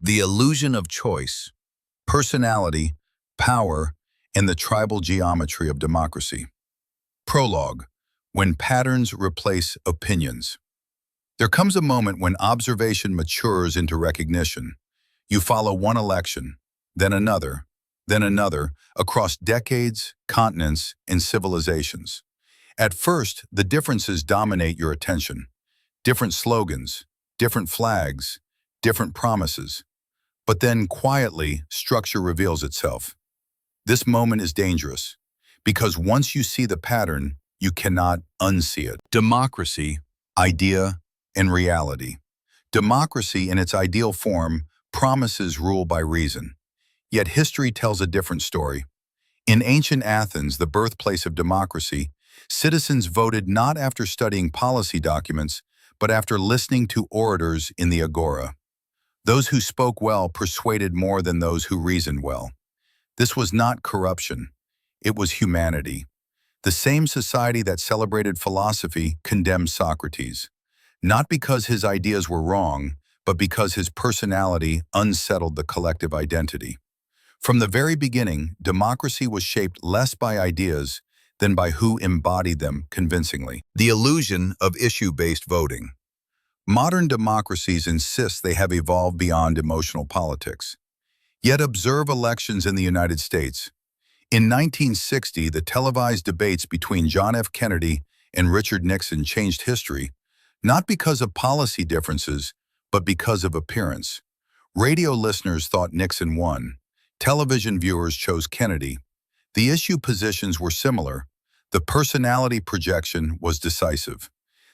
The illusion of choice, personality, power, and the tribal geometry of democracy. Prologue, when patterns replace opinions. There comes a moment when observation matures into recognition. You follow one election, then another, across decades, continents, and civilizations. At first, the differences dominate your attention. Different slogans, different flags, different promises. But then, quietly, structure reveals itself. This moment is dangerous, because once you see the pattern, you cannot unsee it. Democracy, idea, and reality. Democracy, in its ideal form, promises rule by reason. Yet history tells a different story. In ancient Athens, the birthplace of democracy, citizens voted not after studying policy documents, but after listening to orators in the agora. Those who spoke well persuaded more than those who reasoned well. This was not corruption. It was humanity. The same society that celebrated philosophy condemned Socrates, not because his ideas were wrong, but because his personality unsettled the collective identity. From the very beginning, democracy was shaped less by ideas than by who embodied them convincingly. The illusion of issue-based voting. Modern democracies insist they have evolved beyond emotional politics. Yet observe elections in the United States. In 1960, the televised debates between John F. Kennedy and Richard Nixon changed history, not because of policy differences, but because of appearance. Radio listeners thought Nixon won. Television viewers chose Kennedy. The issue positions were similar. The personality projection was decisive.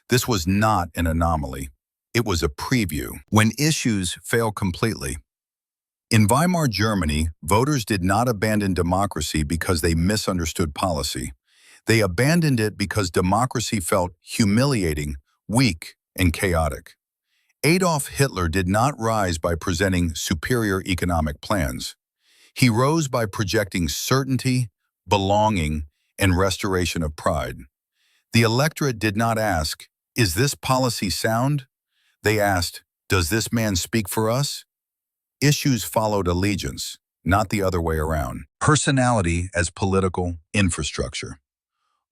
This was not an anomaly. It was a preview. When issues fail completely. In Weimar Germany, voters did not abandon democracy because they misunderstood policy. They abandoned it because democracy felt humiliating, weak, and chaotic. Adolf Hitler did not rise by presenting superior economic plans. He rose by projecting certainty, belonging, and restoration of pride. The electorate did not ask, "Is this policy sound?" They asked, "Does this man speak for us?" Issues followed allegiance, not the other way around. Personality as political infrastructure.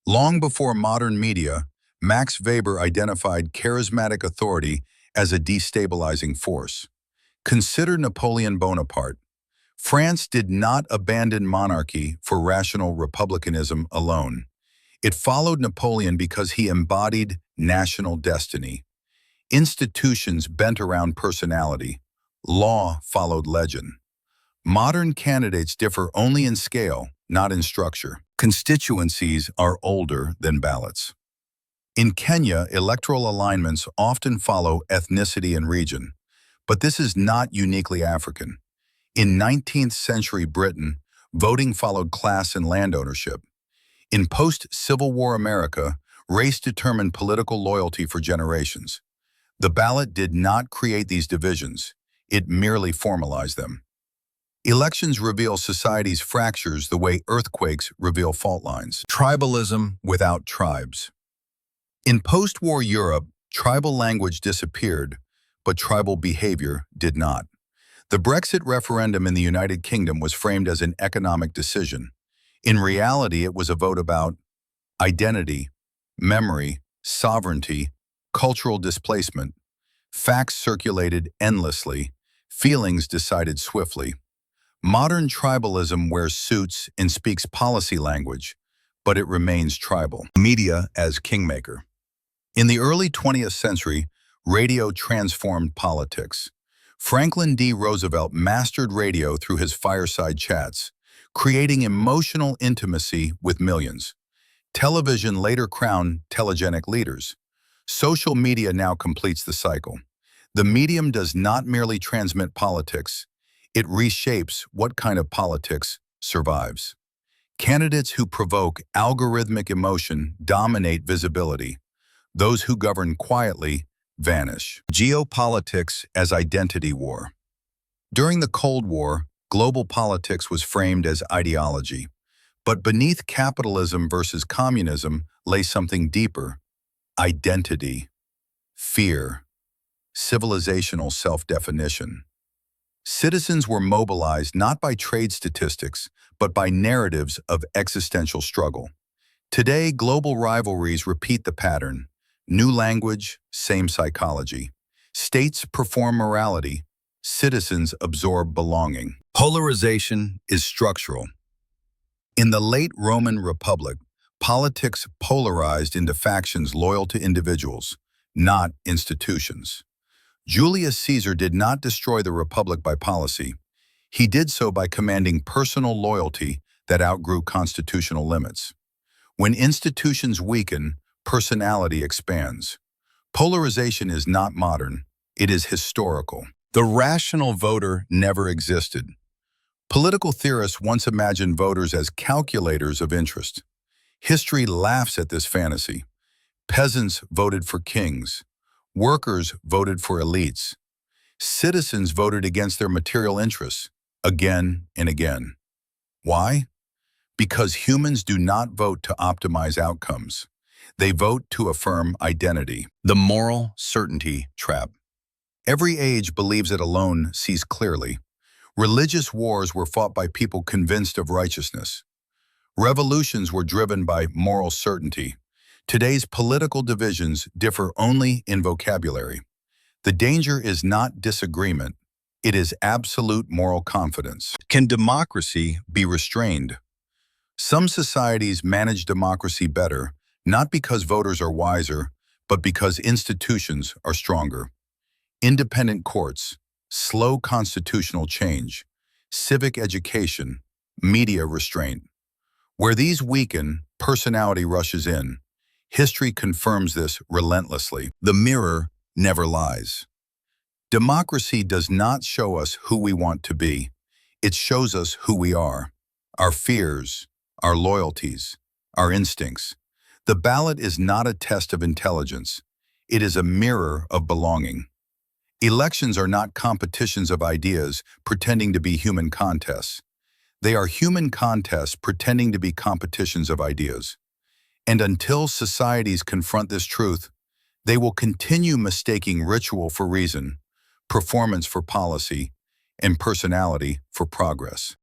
Long before modern media, Max Weber identified charismatic authority as a destabilizing force. Consider Napoleon Bonaparte. France did not abandon monarchy for rational republicanism alone. It followed Napoleon because he embodied national destiny. Institutions bent around personality. Law followed legend. Modern candidates differ only in scale, not in structure. Constituencies are older than ballots. In Kenya, electoral alignments often follow ethnicity and region, but this is not uniquely African. In 19th century Britain, voting followed class and land ownership. In post-Civil War America, race determined political loyalty for generations. The ballot did not create these divisions. It merely formalized them. Elections reveal society's fractures the way earthquakes reveal fault lines. Tribalism without tribes. In post-war Europe, tribal language disappeared, but tribal behavior did not. The Brexit referendum in the United Kingdom was framed as an economic decision. In reality, it was a vote about identity, memory, sovereignty, cultural displacement. Facts circulated endlessly. Feelings decided swiftly. Modern tribalism wears suits and speaks policy language, but it remains tribal. Media as kingmaker. In the early 20th century, radio transformed politics. Franklin D. Roosevelt mastered radio through his fireside chats, creating emotional intimacy with millions. Television later crowned telegenic leaders. Social media now completes the cycle. The medium does not merely transmit politics, it reshapes what kind of politics survives. Candidates who provoke algorithmic emotion dominate visibility. Those who govern quietly vanish. Geopolitics as identity war. During the Cold War, global politics was framed as ideology. But beneath capitalism versus communism lay something deeper: identity, fear, civilizational self-definition. Citizens were mobilized not by trade statistics, but by narratives of existential struggle. Today, global rivalries repeat the pattern. New language, same psychology. States perform morality. Citizens absorb belonging. Polarization is structural. In the late Roman Republic, politics polarized into factions loyal to individuals, not institutions. Julius Caesar did not destroy the republic by policy. He did so by commanding personal loyalty that outgrew constitutional limits. When institutions weaken, personality expands. Polarization is not modern, it is historical. The rational voter never existed. Political theorists once imagined voters as calculators of interest. History laughs at this fantasy. Peasants voted for kings. Workers voted for elites. Citizens voted against their material interests, again and again. Why? Because humans do not vote to optimize outcomes. They vote to affirm identity. The moral certainty trap. Every age believes it alone sees clearly. Religious wars were fought by people convinced of righteousness. Revolutions were driven by moral certainty. Today's political divisions differ only in vocabulary. The danger is not disagreement, it is absolute moral confidence. Can democracy be restrained? Some societies manage democracy better, not because voters are wiser, but because institutions are stronger. Independent courts, slow constitutional change, civic education, media restraint. Where these weaken, personality rushes in. History confirms this relentlessly. The mirror never lies. Democracy does not show us who we want to be. It shows us who we are, our fears, our loyalties, our instincts. The ballot is not a test of intelligence. It is a mirror of belonging. Elections are not competitions of ideas pretending to be human contests. They are human contests pretending to be competitions of ideas. And until societies confront this truth, they will continue mistaking ritual for reason, performance for policy, and personality for progress.